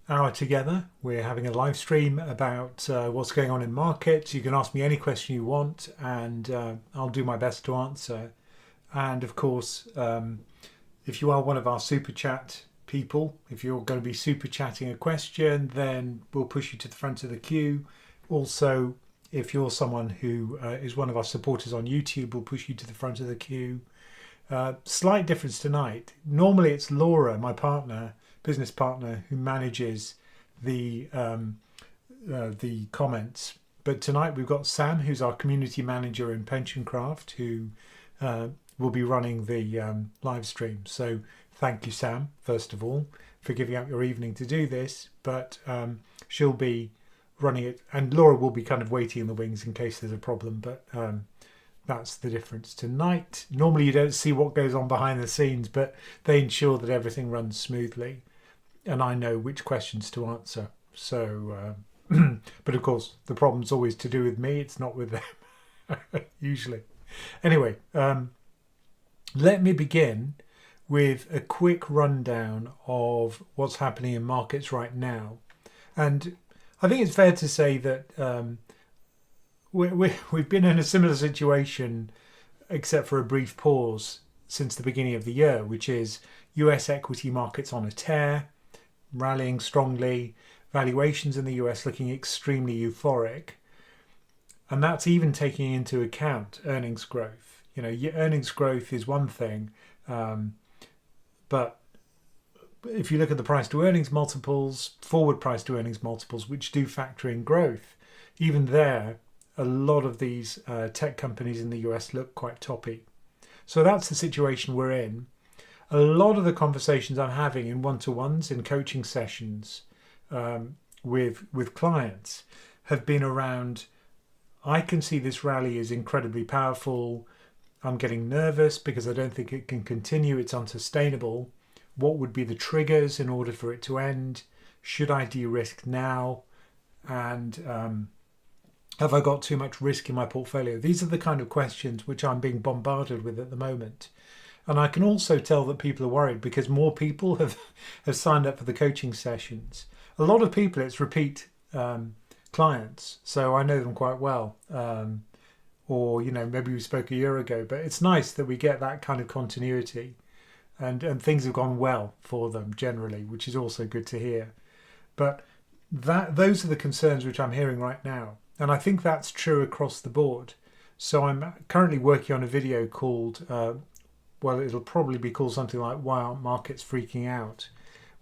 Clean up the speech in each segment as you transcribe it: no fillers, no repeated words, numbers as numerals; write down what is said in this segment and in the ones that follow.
hour together. We're having a live stream about what's going on in markets. You can ask me any question you want, and I'll do my best to answer. And of course, if you are one of our super chat people, if you're going to be super chatting a question, then we'll push you to the front of the queue. Also, if you're someone who is one of our supporters on YouTube, we'll push you to the front of the queue. Slight difference tonight. Normally it's Laura, my partner, business partner, who manages the comments. But tonight we've got Sam, who's our community manager in PensionCraft, who will be running the live stream. So thank you, Sam, first of all, for giving up your evening to do this. But she'll be running it, and Laura will be kind of waiting in the wings in case there's a problem. But that's the difference tonight. Normally you don't see what goes on behind the scenes, but they ensure that everything runs smoothly, and I know which questions to answer. So, but of course, the problem's always to do with me. It's not with them, usually. Anyway, let me begin with a quick rundown of what's happening in markets right now. And I think it's fair to say that we've been in a similar situation, except for a brief pause, since the beginning of the year, which is US equity markets on a tear, rallying strongly, valuations in the US looking extremely euphoric. And that's even taking into account earnings growth. You know, earnings growth is one thing, but if you look at the price to earnings multiples, forward price to earnings multiples, which do factor in growth, even there, a lot of these tech companies in the US look quite toppy. So that's the situation we're in. A lot of the conversations I'm having in one-to-ones, in coaching sessions with clients, have been around, I can see this rally is incredibly powerful. I'm getting nervous because I don't think it can continue. It's unsustainable. What would be the triggers in order for it to end? Should I de-risk now? And have I got too much risk in my portfolio? These are the kind of questions which I'm being bombarded with at the moment. And I can also tell that people are worried because more people have signed up for the coaching sessions. A lot of people, it's repeat clients, so I know them quite well. Or, you know, maybe we spoke a year ago, but it's nice that we get that kind of continuity, and things have gone well for them generally, which is also good to hear. But those are the concerns which I'm hearing right now. And I think that's true across the board. So I'm currently working on a video called, well, it'll probably be called something like Why Aren't Markets Freaking Out,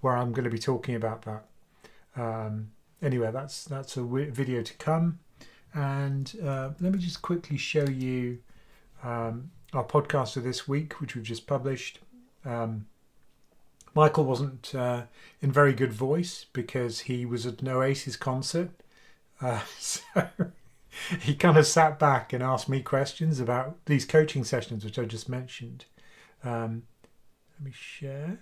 where I'm going to be talking about that. Anyway, that's a video to come. And let me just quickly show you our podcast for this week, which we've just published. Michael wasn't in very good voice because he was at an Oasis concert. So he kind of sat back and asked me questions about these coaching sessions, which I just mentioned. Let me share.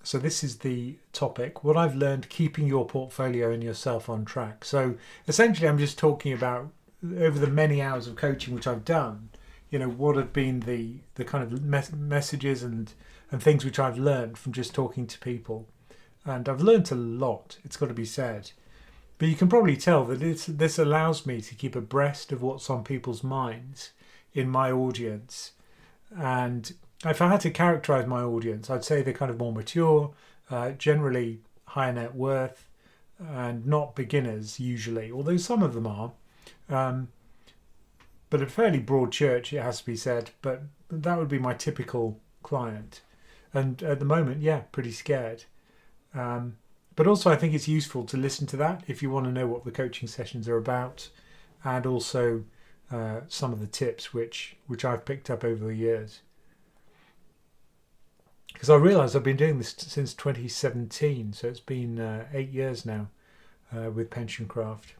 So this is the topic, what I've learned keeping your portfolio and yourself on track. So essentially, I'm just talking about over the many hours of coaching which I've done, you know, what have been the kind of messages and things which I've learned from just talking to people. And I've learned a lot, it's got to be said. But you can probably tell that this allows me to keep abreast of what's on people's minds in my audience. And if I had to characterize my audience, I'd say they're kind of more mature, generally higher net worth, and not beginners usually, although some of them are. But a fairly broad church, it has to be said. But that would be my typical client. And at the moment, yeah, pretty scared. But also I think it's useful to listen to that if you want to know what the coaching sessions are about, and also some of the tips which I've picked up over the years. Because I realise I've been doing this since 2017, so it's been 8 years now with PensionCraft.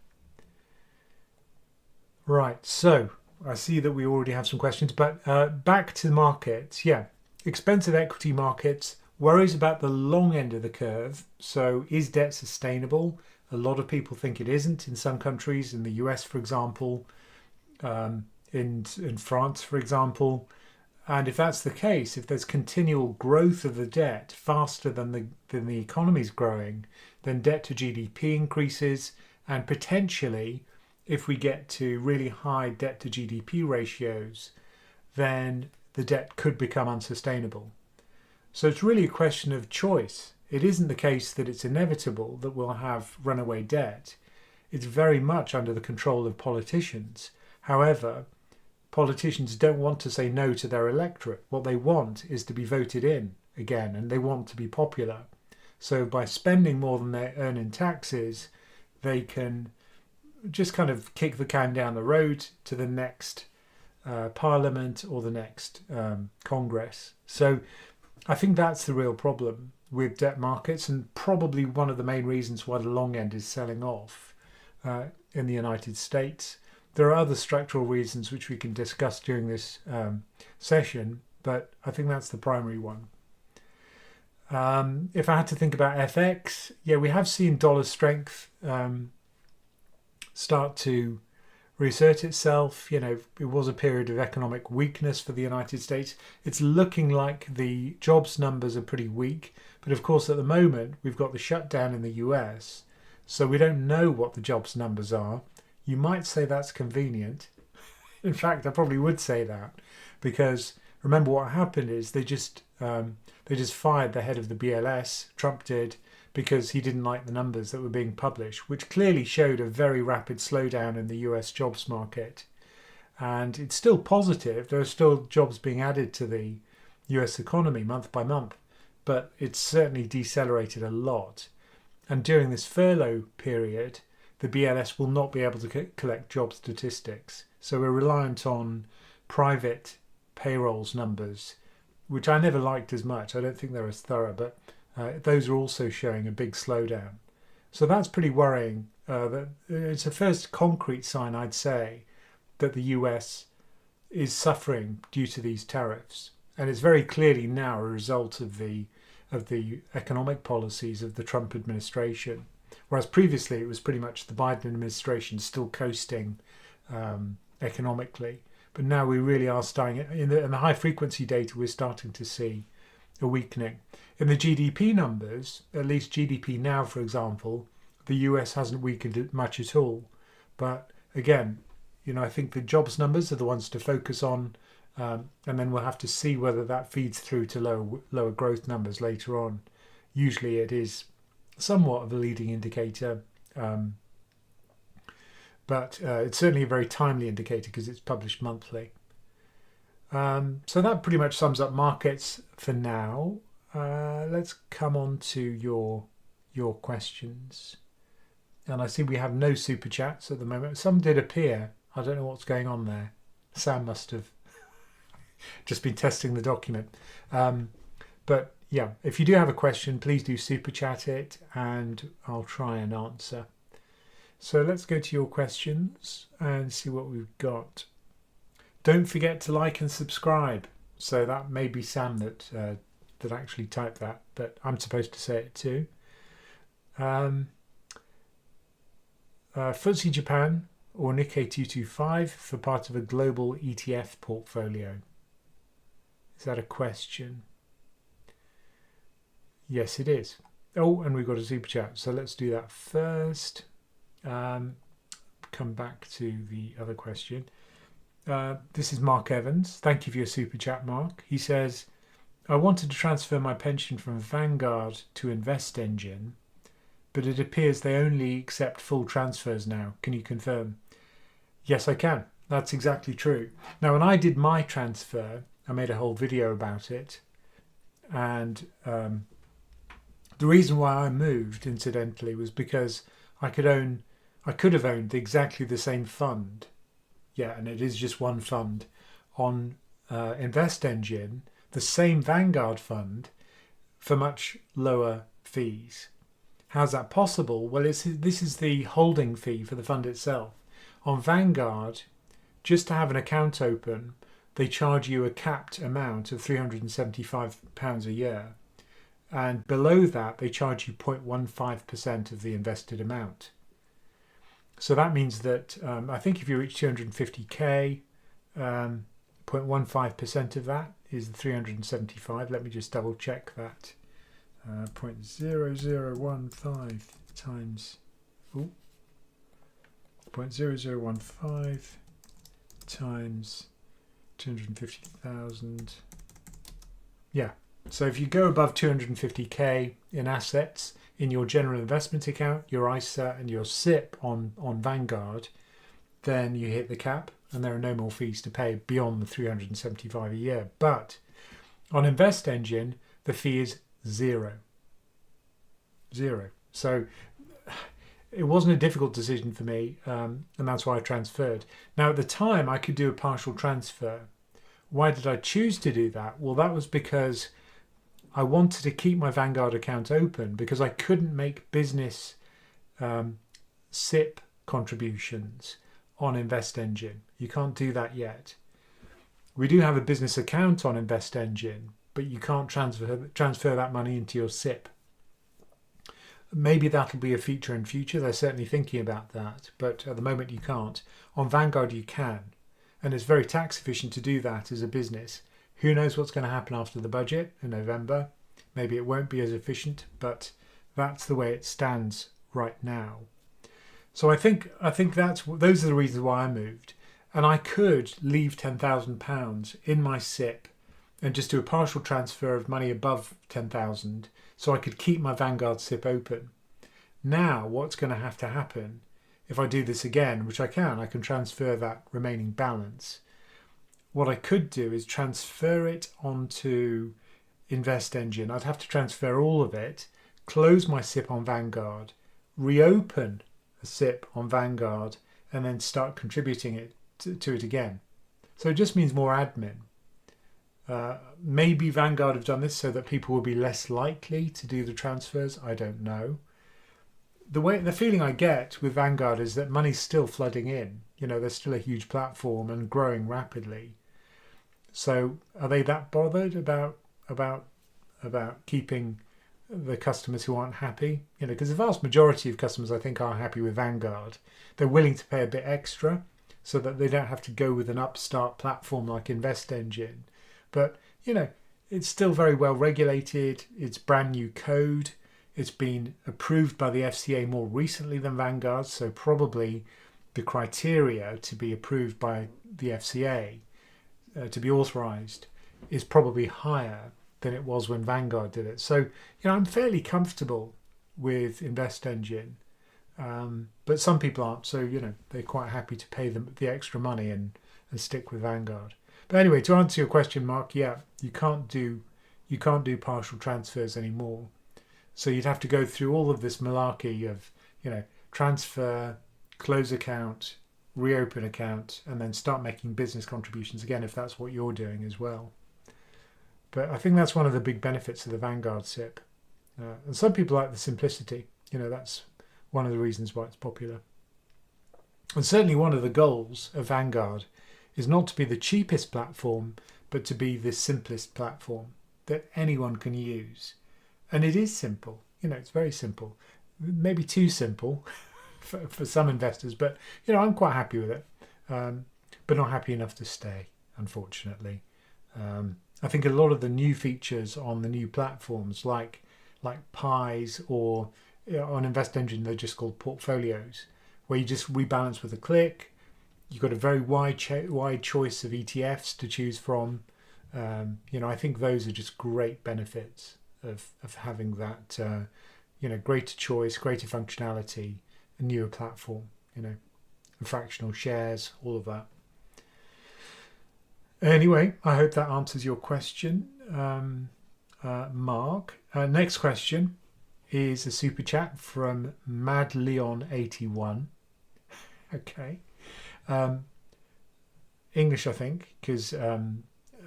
Right, so I see that we already have some questions, but back to the markets. Yeah, expensive equity markets, worries about the long end of the curve. So is debt sustainable? A lot of people think it isn't in some countries, in the US, for example, in France, for example. And if that's the case, if there's continual growth of the debt faster than the economy's growing, then debt to GDP increases, and potentially, if we get to really high debt to GDP ratios, then the debt could become unsustainable. So it's really a question of choice. It isn't the case that it's inevitable that we'll have runaway debt. It's very much under the control of politicians. However, politicians don't want to say no to their electorate. What they want is to be voted in again, and they want to be popular. So by spending more than they earn in taxes, they can just kind of kick the can down the road to the next parliament or the next Congress. So I think that's the real problem with debt markets, and probably one of the main reasons why the long end is selling off in the United States. There are other structural reasons which we can discuss during this session, but I think that's the primary one. If I had to think about FX, yeah, we have seen dollar strength start to reassert itself. You know, it was a period of economic weakness for the United States. It's looking like the jobs numbers are pretty weak, but of course at the moment we've got the shutdown in the US, so we don't know what the jobs numbers are. You might say that's convenient. In fact, I probably would say that, because remember what happened is they just fired the head of the BLS, Trump did, because he didn't like the numbers that were being published, which clearly showed a very rapid slowdown in the US jobs market. And it's still positive. There are still jobs being added to the US economy month by month, but it's certainly decelerated a lot. And during this furlough period, the BLS will not be able to collect job statistics. So we're reliant on private payrolls numbers, which I never liked as much. I don't think they're as thorough, but those are also showing a big slowdown. So that's pretty worrying. That it's a first concrete sign, I'd say, that the US is suffering due to these tariffs. And it's very clearly now a result of the economic policies of the Trump administration. Whereas previously it was pretty much the Biden administration still coasting economically. But now we really are starting, in the high frequency data, we're starting to see a weakening. In the GDP numbers, at least GDP now, for example, the US hasn't weakened much at all. But again, you know, I think the jobs numbers are the ones to focus on, and then we'll have to see whether that feeds through to lower growth numbers later on. Usually it is somewhat of a leading indicator, but it's certainly a very timely indicator because it's published monthly. So that pretty much sums up markets for now. Let's come on to your questions. And I see we have no super chats at the moment. Some did appear. I don't know what's going on there. Sam must have just been testing the document. But yeah, if you do have a question, please do super chat it and I'll try and answer. So let's go to your questions and see what we've got. Don't forget to like and subscribe. So that may be Sam that actually typed that, but I'm supposed to say it too. FTSE Japan or Nikkei 225 for part of a global ETF portfolio. Is that a question? Yes, it is. Oh, and we've got a super chat. So let's do that first. Come back to the other question. This is Mark Evans. Thank you for your super chat, Mark. He says, I wanted to transfer my pension from Vanguard to Invest Engine, but it appears they only accept full transfers now. Can you confirm? Yes, I can. That's exactly true. Now, when I did my transfer, I made a whole video about it. And the reason why I moved, incidentally, was because I could have owned exactly the same fund. Yeah, and it is just one fund on Invest Engine, the same Vanguard fund for much lower fees. How's that possible? Well, this is the holding fee for the fund itself. On Vanguard, just to have an account open, they charge you a capped amount of £375 a year. And below that, they charge you 0.15% of the invested amount. So that means that I think if you reach 250k, 0.15% of that is the 375. Let me just double check that. 0.0015 times 0.0015 times 250,000. Yeah. So if you go above 250k in assets in your general investment account, your ISA and your SIP on Vanguard, then you hit the cap and there are no more fees to pay beyond the 375 a year. But on Invest Engine, the fee is zero. So it wasn't a difficult decision for me, and that's why I transferred. Now, at the time, I could do a partial transfer. Why did I choose to do that? Well, that was because I wanted to keep my Vanguard account open because I couldn't make business SIP contributions on Invest Engine. You can't do that yet. We do have a business account on Invest Engine, but you can't transfer that money into your SIP. Maybe that'll be a feature in future. They're certainly thinking about that, but at the moment you can't. On Vanguard you can, and it's very tax efficient to do that as a business. Who knows what's going to happen after the budget in November? Maybe it won't be as efficient, but that's the way it stands right now. So I think those are the reasons why I moved. And I could leave £10,000 in my SIP and just do a partial transfer of money above 10,000 so I could keep my Vanguard SIP open. Now what's going to have to happen if I do this again, which I can transfer that remaining balance. What I could do is transfer it onto Invest Engine. I'd have to transfer all of it, close my SIP on Vanguard, reopen a SIP on Vanguard, and then start contributing it to it again. So it just means more admin. Maybe Vanguard have done this so that people will be less likely to do the transfers. I don't know. The feeling I get with Vanguard is that money's still flooding in. They're still a huge platform and growing rapidly. So are they that bothered about keeping the customers who aren't happy? Because the vast majority of customers, I think, are happy with Vanguard. They're willing to pay a bit extra so that they don't have to go with an upstart platform like Invest Engine. But, it's still very well regulated. It's brand new code. It's been approved by the FCA more recently than Vanguard. So probably the criteria to be approved by the FCA, to be authorized, is probably higher than it was when Vanguard did it. So, I'm fairly comfortable with Invest Engine. But some people aren't. So, they're quite happy to pay them the extra money and stick with Vanguard. But anyway, to answer your question, Mark, yeah, you can't do partial transfers anymore. So you'd have to go through all of this malarkey of, transfer, close account, reopen account, and then start making business contributions again if that's what you're doing as well. But I think that's one of the big benefits of the Vanguard SIP. And some people like the simplicity. That's one of the reasons why it's popular. And certainly one of the goals of Vanguard is not to be the cheapest platform, but to be the simplest platform that anyone can use. And it is simple. It's very simple. Maybe too simple for some investors, but, I'm quite happy with it. But not happy enough to stay, unfortunately. I think a lot of the new features on the new platforms like pies or on Invest Engine, they're just called portfolios, where you just rebalance with a click. You've got a very wide choice of ETFs to choose from. I think those are just great benefits of having that, greater choice, greater functionality, a newer platform, fractional shares, all of that. Anyway, I hope that answers your question, Mark. Next question is a super chat from MadLeon81. Okay. English, I think, because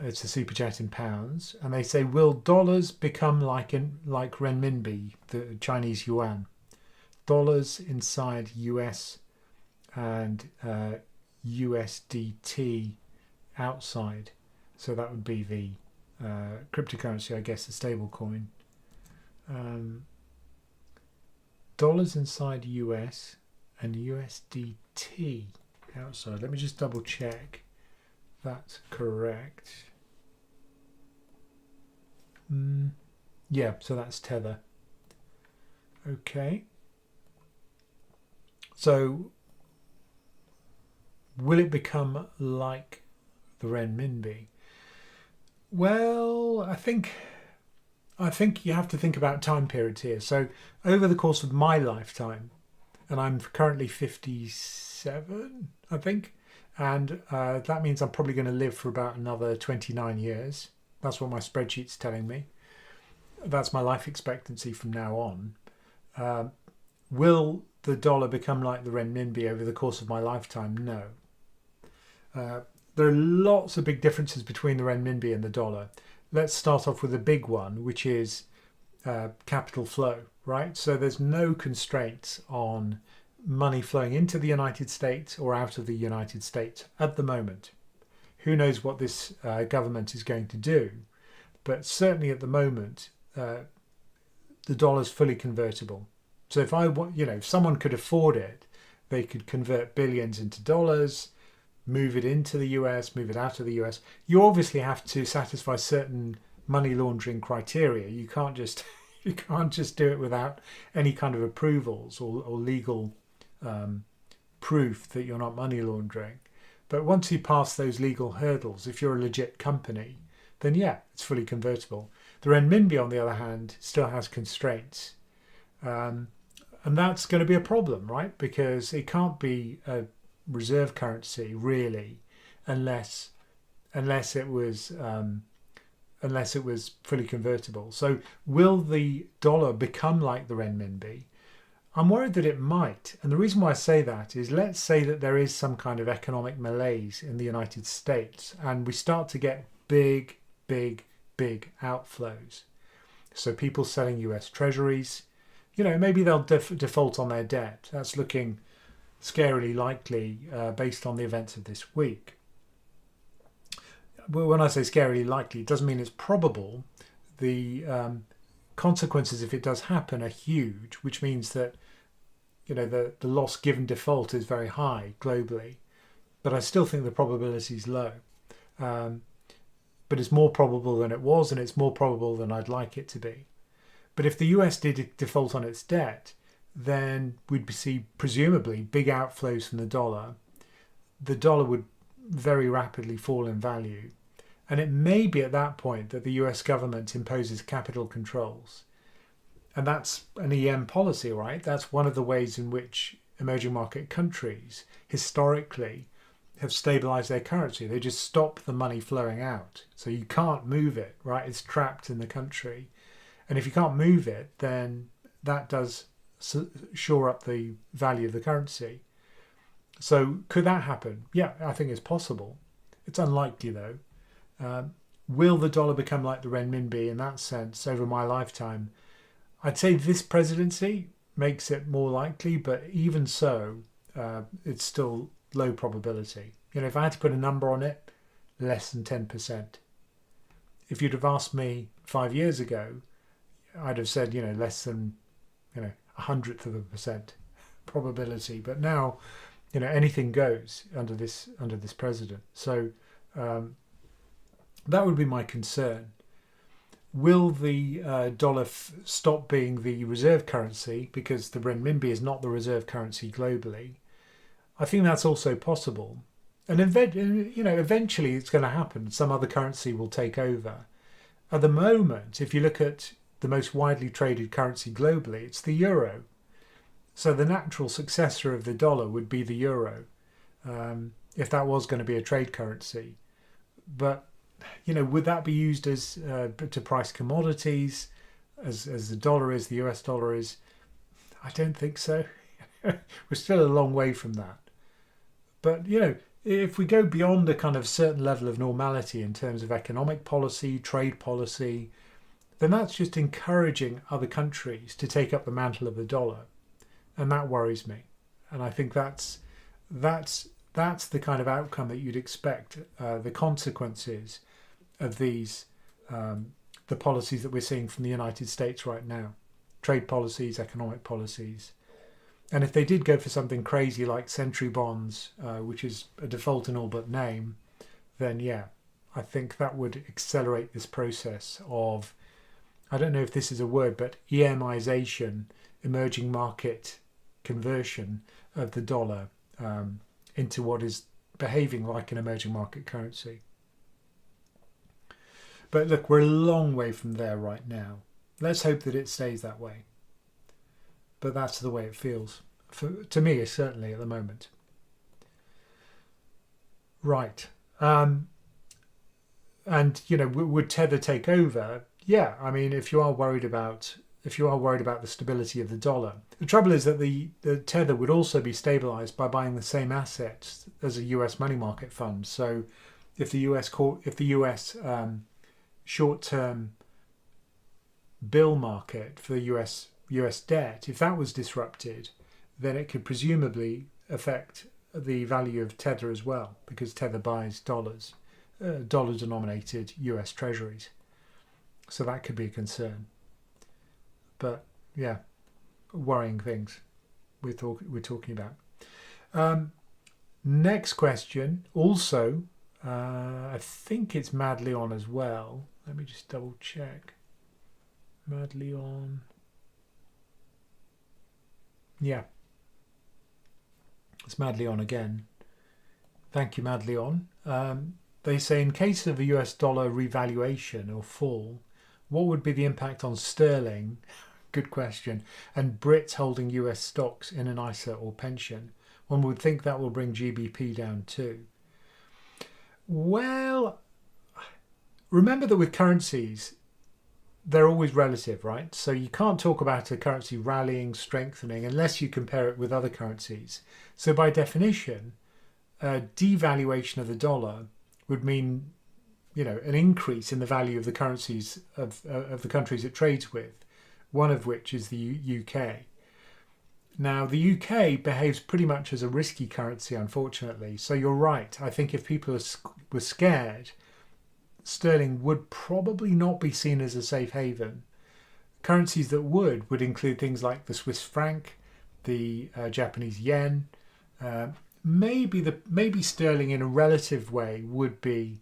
it's a super chat in pounds, and they say, will dollars become like renminbi, the Chinese yuan? Dollars inside US and USDT outside. So that would be the cryptocurrency, I guess, the stable coin. Dollars inside US and USDT outside. Let me just double check that's correct. Yeah, so that's Tether. Okay. So will it become like the renminbi? Well, I think you have to think about time periods here. So over the course of my lifetime, and I'm currently 57, I think, and that means I'm probably going to live for about another 29 years. That's what my spreadsheet's telling me. That's my life expectancy from now on. Uh, will the dollar become like the renminbi over the course of my lifetime? No. Uh, there are lots of big differences between the renminbi and the dollar. Let's start off with a big one, which is capital flow, right? So there's no constraints on money flowing into the United States or out of the United States at the moment. Who knows what this government is going to do? But certainly at the moment, the dollar's fully convertible. So if I want, if someone could afford it, they could convert billions into dollars, move it into the US, move it out of the US. You obviously have to satisfy certain money laundering criteria. You can't just do it without any kind of approvals or legal proof that you're not money laundering. But once you pass those legal hurdles, if you're a legit company, then yeah, it's fully convertible. The renminbi, on the other hand, still has constraints. And that's going to be a problem, right? Because it can't be a reserve currency really, unless it was fully convertible. So will the dollar become like the renminbi? I'm worried that it might. And the reason why I say that is, let's say that there is some kind of economic malaise in the United States and we start to get big outflows. So people selling US treasuries, maybe they'll default on their debt. That's looking scarily likely based on the events of this week. But when I say scarily likely, it doesn't mean it's probable. The consequences, if it does happen, are huge, which means that the loss given default is very high globally. But I still think the probability is low. But it's more probable than it was, and it's more probable than I'd like it to be. But if the US did default on its debt, then we'd see presumably big outflows from the dollar. The dollar would very rapidly fall in value. And it may be at that point that the US government imposes capital controls. And that's an EM policy, right? That's one of the ways in which emerging market countries historically have stabilized their currency. They just stop the money flowing out. So you can't move it, right? It's trapped in the country. And if you can't move it, then that does shore up the value of the currency. So could that happen? Yeah, I think it's possible. It's unlikely though. Will the dollar become like the renminbi in that sense over my lifetime? I'd say this presidency makes it more likely, but even so, it's still low probability. If I had to put a number on it, less than 10%. If you'd have asked me 5 years ago, I'd have said, less than, 1/100% probability. But now, anything goes under this president. So that would be my concern. Will the dollar stop being the reserve currency because the renminbi is not the reserve currency globally? I think that's also possible. And eventually it's going to happen. Some other currency will take over. At the moment, if you look at the most widely traded currency globally, it's the euro. So the natural successor of the dollar would be the euro, if that was going to be a trade currency. But would that be used as to price commodities, as the dollar is, the US dollar is? I don't think so. We're still a long way from that. But if we go beyond a kind of certain level of normality in terms of economic policy, trade policy, then that's just encouraging other countries to take up the mantle of the dollar, and that worries me. And I think that's the kind of outcome that you'd expect. The consequences of these, the policies that we're seeing from the United States right now, trade policies, economic policies. And if they did go for something crazy like century bonds, which is a default in all but name, then yeah, I think that would accelerate this process of I don't know if this is a word, but EMization, emerging market conversion of the dollar into what is behaving like an emerging market currency. But look, we're a long way from there right now. Let's hope that it stays that way. But that's the way it feels. To me, certainly at the moment. Right. And, would Tether take over? Yeah, I mean, if you are worried about the stability of the dollar, the trouble is that the Tether would also be stabilized by buying the same assets as a US money market fund. So if the US short-term bill market for the US debt, if that was disrupted, then it could presumably affect the value of Tether as well, because Tether buys dollar-denominated US treasuries. So that could be a concern. But yeah, worrying things we're talking about. Next question, also, I think it's madly on as well. Let me just double check. Madly on. Yeah. It's madly on again. Thank you, madly on. They say, in case of a US dollar revaluation or fall, what would be the impact on sterling? Good question. And Brits holding US stocks in an ISA or pension. One would think that will bring GBP down too. Well, remember that with currencies, they're always relative, right? So you can't talk about a currency rallying, strengthening, unless you compare it with other currencies. So by definition, a devaluation of the dollar would mean, an increase in the value of the currencies of the countries it trades with, one of which is the UK. Now, the UK behaves pretty much as a risky currency, unfortunately. So you're right. I think if people were scared, sterling would probably not be seen as a safe haven. Currencies that would include things like the Swiss franc, the Japanese yen. Maybe sterling in a relative way would be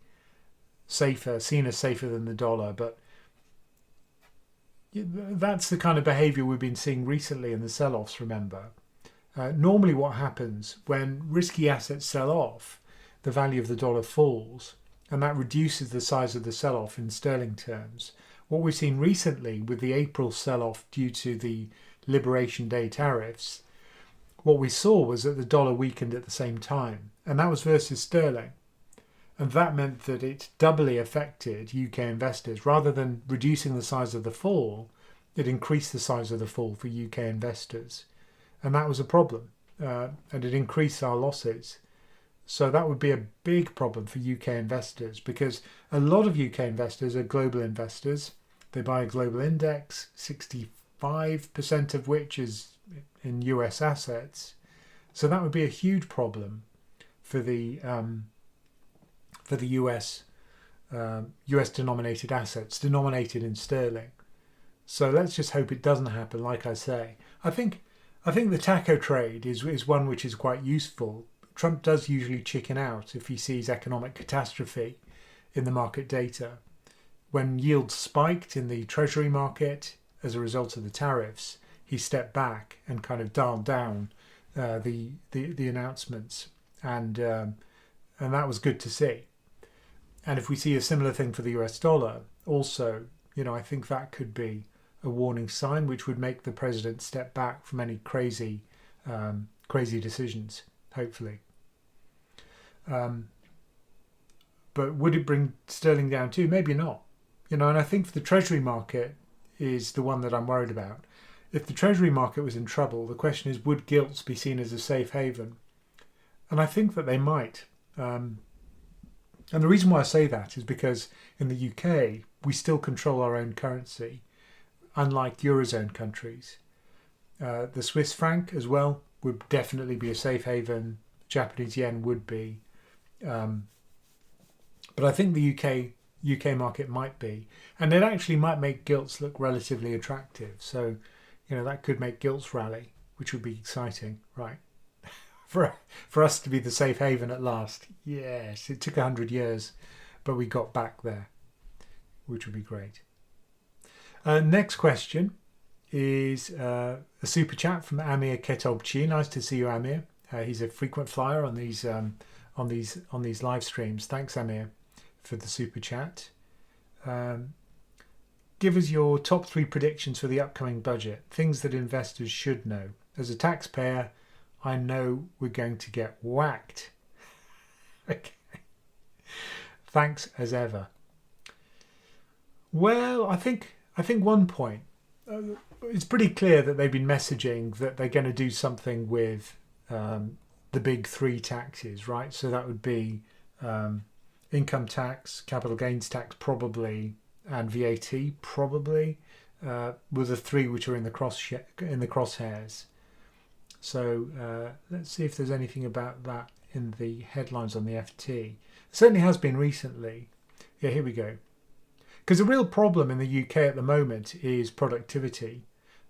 seen as safer than the dollar, but that's the kind of behavior we've been seeing recently in the sell-offs, remember. Normally what happens when risky assets sell off, the value of the dollar falls, and that reduces the size of the sell-off in sterling terms. What we've seen recently with the April sell-off due to the Liberation Day tariffs, what we saw was that the dollar weakened at the same time, and that was versus sterling. And that meant that it doubly affected UK investors. Rather than reducing the size of the fall, it increased the size of the fall for UK investors. And that was a problem. And it increased our losses. So that would be a big problem for UK investors, because a lot of UK investors are global investors. They buy a global index, 65% of which is in US assets. So that would be a huge problem for the US denominated assets, denominated in sterling. So let's just hope it doesn't happen. Like I say, I think the taco trade is one which is quite useful. Trump does usually chicken out if he sees economic catastrophe in the market data. When yields spiked in the treasury market as a result of the tariffs, he stepped back and kind of dialed down the announcements, and that was good to see. And if we see a similar thing for the US dollar, also, I think that could be a warning sign which would make the president step back from any crazy decisions, hopefully. But would it bring sterling down too? Maybe not. And I think the treasury market is the one that I'm worried about. If the treasury market was in trouble, the question is, would gilts be seen as a safe haven? And I think that they might. And the reason why I say that is because in the UK, we still control our own currency, unlike Eurozone countries. The Swiss franc as well would definitely be a safe haven. Japanese yen would be. But I think the UK market might be. And it actually might make gilts look relatively attractive. So, that could make gilts rally, which would be exciting, right? For us to be the safe haven at last. Yes, it took 100 years, but we got back there, which would be great. Next question is a super chat from Amir Ketobchi. Nice to see you, Amir. He's a frequent flyer on these live streams. Thanks, Amir, for the super chat. Give us your top 3 predictions for the upcoming budget. Things that investors should know. As a taxpayer, I know we're going to get whacked. Okay. Thanks as ever. Well, I think one point, it's pretty clear that they've been messaging that they're going to do something with the big 3 taxes, right? So that would be income tax, capital gains tax probably, and VAT probably, were the 3 which are in the crosshairs. So let's see if there's anything about that in the headlines on the FT. It certainly has been recently. Yeah, here we go. Because the real problem in the UK at the moment is productivity,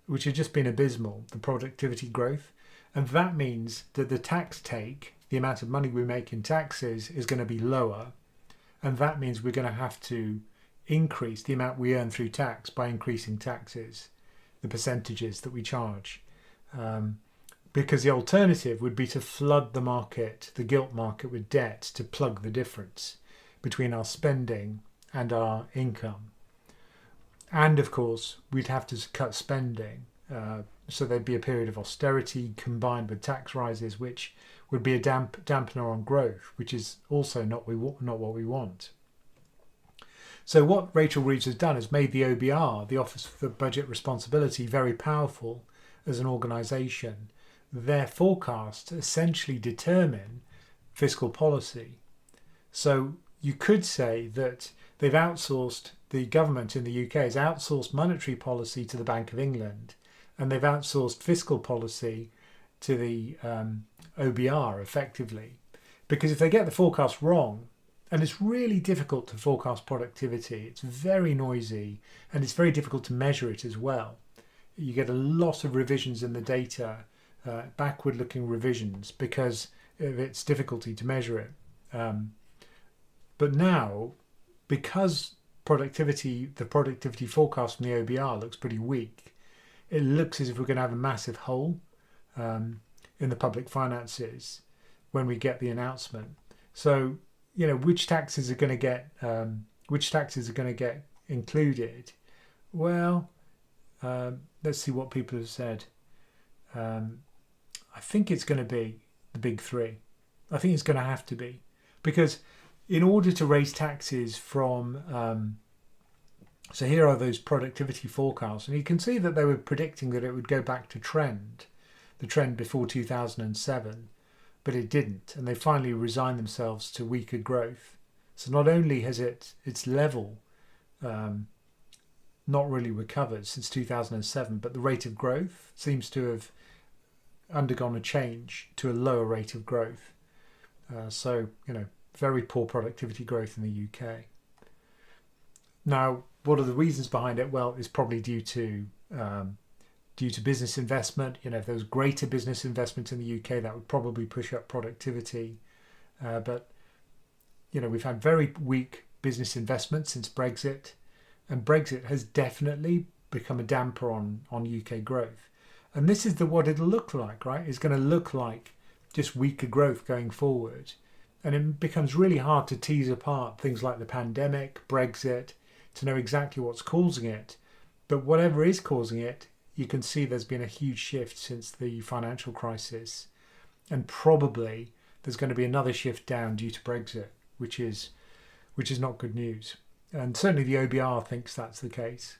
which has just been abysmal, the productivity growth. And that means that the tax take, the amount of money we make in taxes, is going to be lower. And that means we're going to have to increase the amount we earn through tax by increasing taxes, the percentages that we charge. Because the alternative would be to flood the market, the gilt market, with debt to plug the difference between our spending and our income. And of course, we'd have to cut spending. So there'd be a period of austerity combined with tax rises, which would be a dampener on growth, which is also not what we want. So what Rachel Reeves has done is made the OBR, the Office for Budget Responsibility, very powerful as an organisation. Their forecasts essentially determine fiscal policy. So you could say that they've outsourced, the government in the UK has outsourced monetary policy to the Bank of England, and they've outsourced fiscal policy to the OBR effectively. Because if they get the forecast wrong, and it's really difficult to forecast productivity, it's very noisy, and it's very difficult to measure it as well. You get a lot of revisions in the data, backward-looking revisions, because of its difficulty to measure it. But now, because the productivity forecast from the OBR looks pretty weak, it looks as if we're going to have a massive hole in the public finances when we get the announcement. So, which taxes are going to get included? Well, let's see what people have said. I think it's going to be the big 3. I think it's going to have to be, because in order to raise taxes from, so here are those productivity forecasts, and you can see that they were predicting that it would go back to the trend before 2007, but it didn't, and they finally resigned themselves to weaker growth. So not only has its level not really recovered since 2007, but the rate of growth seems to have undergone a change to a lower rate of growth. So very poor productivity growth in the UK. Now, what are the reasons behind it? Well, it's probably due to business investment. If there was greater business investment in the UK, that would probably push up productivity. But we've had very weak business investment since Brexit, and Brexit has definitely become a damper on UK growth. And this is what it'll look like, right? It's going to look like just weaker growth going forward. And it becomes really hard to tease apart things like the pandemic, Brexit, to know exactly what's causing it. But whatever is causing it, you can see there's been a huge shift since the financial crisis. And probably there's going to be another shift down due to Brexit, which is not good news. And certainly the OBR thinks that's the case.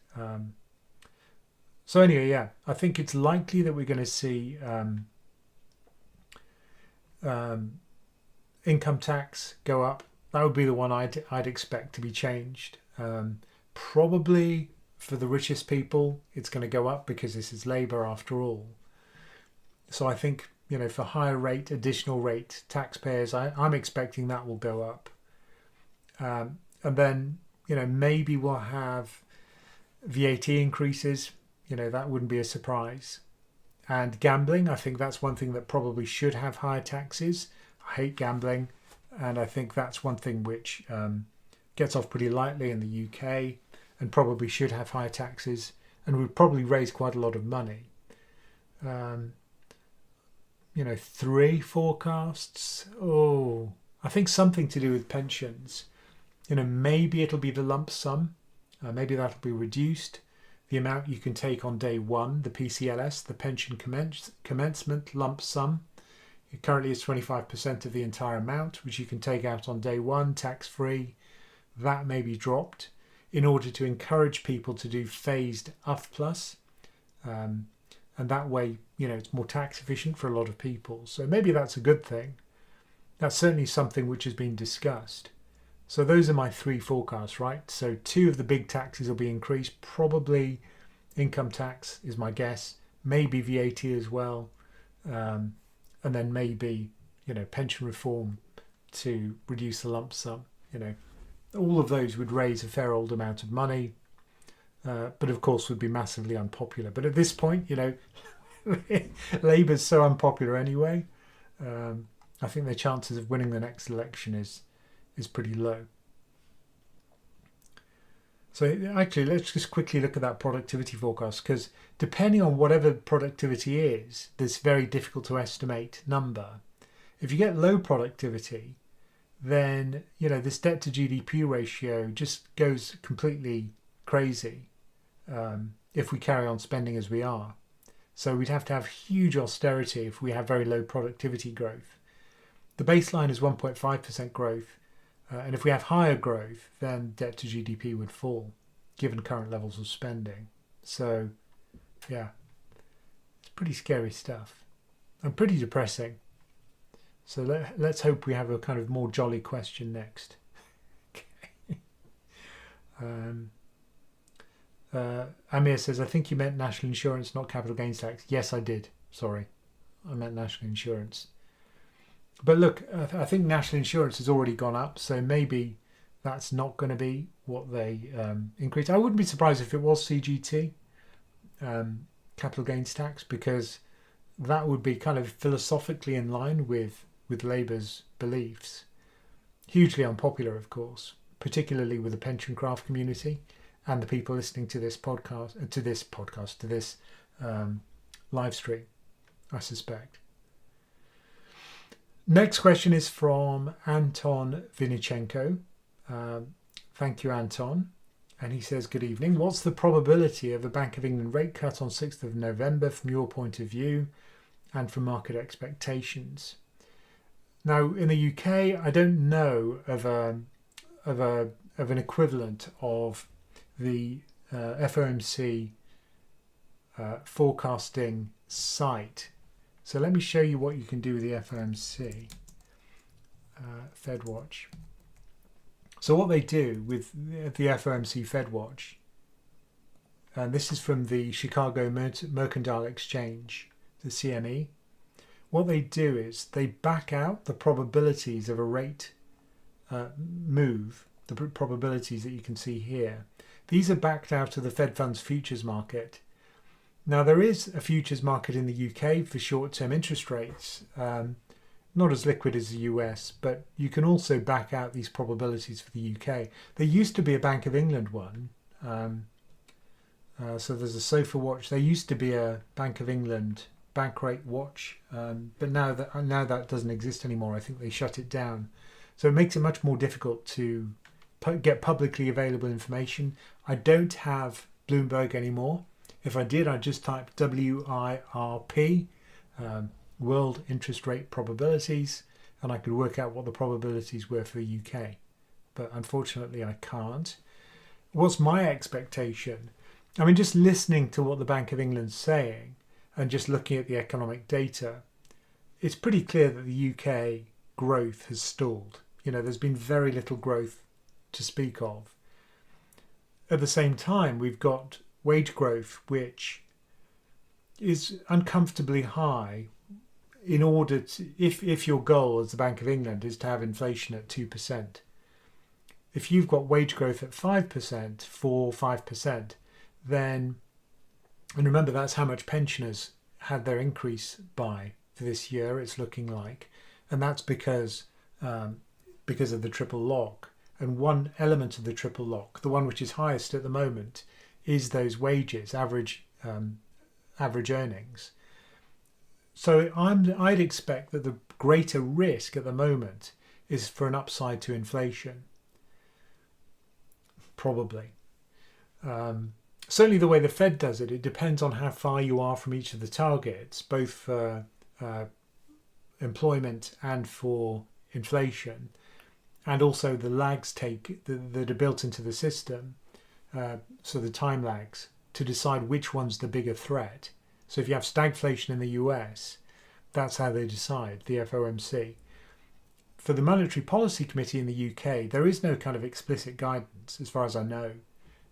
So anyway, yeah, I think it's likely that we're going to see income tax go up. That would be the one I'd expect to be changed. Probably for the richest people, it's going to go up because this is Labour after all. So I think, for higher rate, additional rate taxpayers, I'm expecting that will go up. And then, maybe we'll have VAT increases. That wouldn't be a surprise. And gambling, I think that's one thing that probably should have higher taxes. I hate gambling, and I think that's one thing which gets off pretty lightly in the UK. and probably should have higher taxes and would probably raise quite a lot of money. 3 forecasts. Oh, I think something to do with pensions. Maybe it'll be the lump sum. Maybe that'll be reduced. The amount you can take on day one, the PCLS, the pension commencement lump sum. It currently is 25% of the entire amount, which you can take out on day one, tax-free. That may be dropped in order to encourage people to do phased UF+. And that way, it's more tax efficient for a lot of people. So maybe that's a good thing. That's certainly something which has been discussed. So those are my 3 forecasts, right? So 2 of the big taxes will be increased. Probably income tax is my guess. Maybe VAT as well. And then maybe, pension reform to reduce the lump sum. All of those would raise a fair old amount of money. But of course would be massively unpopular. But at this point, Labour's so unpopular anyway. I think their chances of winning the next election is pretty low. So actually, let's just quickly look at that productivity forecast, because depending on whatever productivity is, this very difficult to estimate number. If you get low productivity, then this debt to GDP ratio just goes completely crazy if we carry on spending as we are. So we'd have to have huge austerity if we have very low productivity growth. The baseline is 1.5% growth. And if we have higher growth, then debt to GDP would fall, given current levels of spending. So, yeah, it's pretty scary stuff and pretty depressing. So let's hope we have a kind of more jolly question next. Amir says, I think you meant national insurance, not capital gains tax. Yes, I did. Sorry. I meant national insurance. But look, I think national insurance has already gone up, so maybe that's not going to be what they increase. I wouldn't be surprised if it was CGT, capital gains tax, because that would be kind of philosophically in line with Labour's beliefs. Hugely unpopular, of course, particularly with the PensionCraft community and the people listening to this podcast, to this live stream, I suspect. Next question is from Anton Vinichenko. Thank you, Anton. And he says, good evening. What's the probability of a Bank of England rate cut on 6th of November from your point of view and from market expectations? Now, in the UK, I don't know of an equivalent of the FOMC forecasting site. So let me show you what you can do with the FOMC, FedWatch. So what they do with the FOMC FedWatch, and this is from the Chicago Mercantile Exchange, the CME. What they do is they back out the probabilities of a rate move, the probabilities that you can see here. These are backed out of the Fed Funds futures market. Now, there is a futures market in the UK for short-term interest rates, not as liquid as the US, but you can also back out these probabilities for the UK. There used to be a Bank of England one, so there's a SOFA watch. There used to be a Bank of England bank rate watch, but now that doesn't exist anymore. I think they shut it down. So it makes it much more difficult to get publicly available information. I don't have Bloomberg anymore. If I did, I'd just type WIRP, World Interest Rate Probabilities, and I could work out what the probabilities were for the UK. But unfortunately, I can't. What's my expectation? I mean, just listening to what the Bank of England's saying and just looking at the economic data, it's pretty clear that the UK growth has stalled. There's been very little growth to speak of. At the same time, we've got wage growth, which is uncomfortably high in order to, if your goal as the Bank of England is to have inflation at 2%. If you've got wage growth at 5%, 5%, then, and remember that's how much pensioners had their increase by for this year, it's looking like, and that's because of the triple lock. And one element of the triple lock, the one which is highest at the moment, is those wages, average earnings. So I'd expect that the greater risk at the moment is for an upside to inflation, probably. Certainly the way the Fed does it, it depends on how far you are from each of the targets, both for employment and for inflation, and also the lags that are built into the system, so the time lags, to decide which one's the bigger threat. So if you have stagflation in the US, that's how they decide, the FOMC. For the Monetary Policy Committee in the UK, there is no kind of explicit guidance, as far as I know,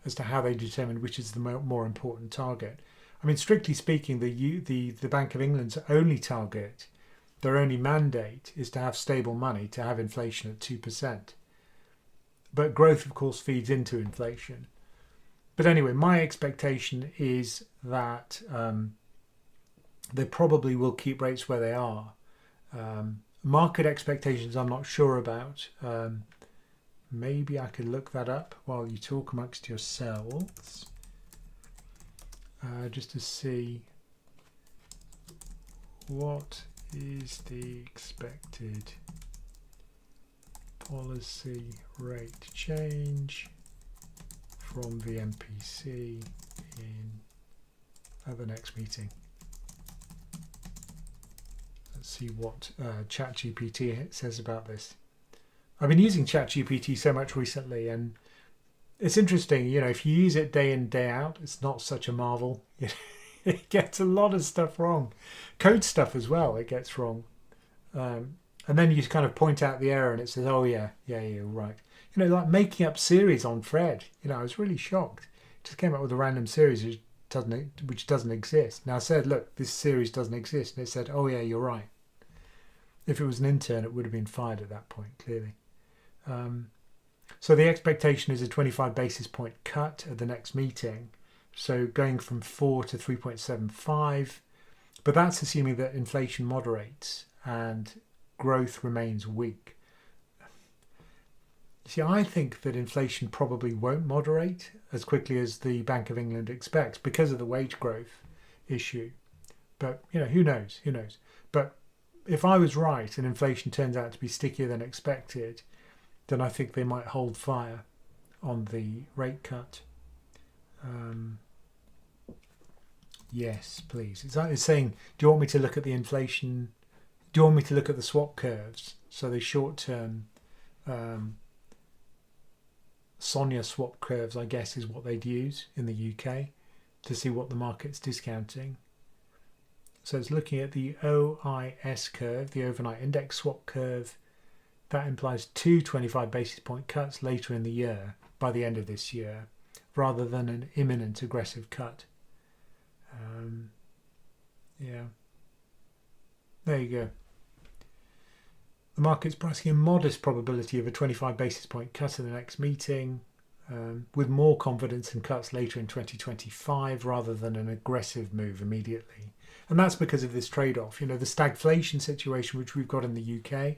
as to how they determine which is the more important target. I mean, strictly speaking, the Bank of England's only target, their only mandate, is to have stable money, to have inflation at 2%. But growth, of course, feeds into inflation. But anyway, my expectation is that they probably will keep rates where they are. Market expectations I'm not sure about. Maybe I could look that up while you talk amongst yourselves, just to see what is the expected policy rate change from the MPC at the next meeting. Let's see what ChatGPT says about this. I've been using ChatGPT so much recently, and it's interesting, if you use it day in, day out, it's not such a marvel. It gets a lot of stuff wrong. Code stuff as well, it gets wrong. And then you kind of point out the error and it says, oh yeah, you're right. Like making up series on Fred. I was really shocked. It just came up with a random series which doesn't exist. Now I said, look, this series doesn't exist. And it said, oh yeah, you're right. If it was an intern, it would have been fired at that point, clearly. So the expectation is a 25 basis point cut at the next meeting. So going from 4 to 3.75. But that's assuming that inflation moderates and growth remains weak. See, I think that inflation probably won't moderate as quickly as the Bank of England expects because of the wage growth issue. But, who knows? But if I was right and inflation turns out to be stickier than expected, then I think they might hold fire on the rate cut. Yes, please. It's saying, do you want me to look at the inflation? Do you want me to look at the swap curves? So the short-term SONIA swap curves, I guess, is what they'd use in the UK to see what the market's discounting. So it's looking at the OIS curve, the overnight index swap curve. That implies 2 25 basis point cuts later in the year, by the end of this year, rather than an imminent aggressive cut. Yeah. There you go. The market's pricing a modest probability of a 25 basis point cut in the next meeting, with more confidence in cuts later in 2025 rather than an aggressive move immediately. And that's because of this trade-off. The stagflation situation which we've got in the UK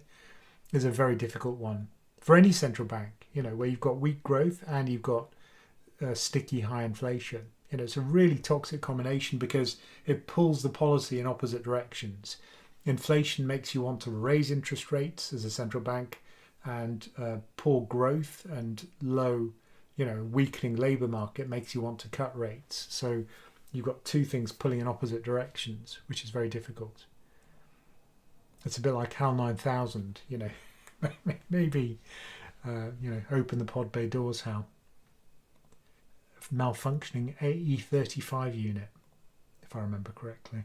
is a very difficult one for any central bank, where you've got weak growth and you've got sticky high inflation. It's a really toxic combination because it pulls the policy in opposite directions. Inflation makes you want to raise interest rates as a central bank, and poor growth and low, weakening labour market makes you want to cut rates. So you've got two things pulling in opposite directions, which is very difficult. It's a bit like HAL 9000, maybe, open the pod bay doors, HAL. Malfunctioning AE35 unit, if I remember correctly.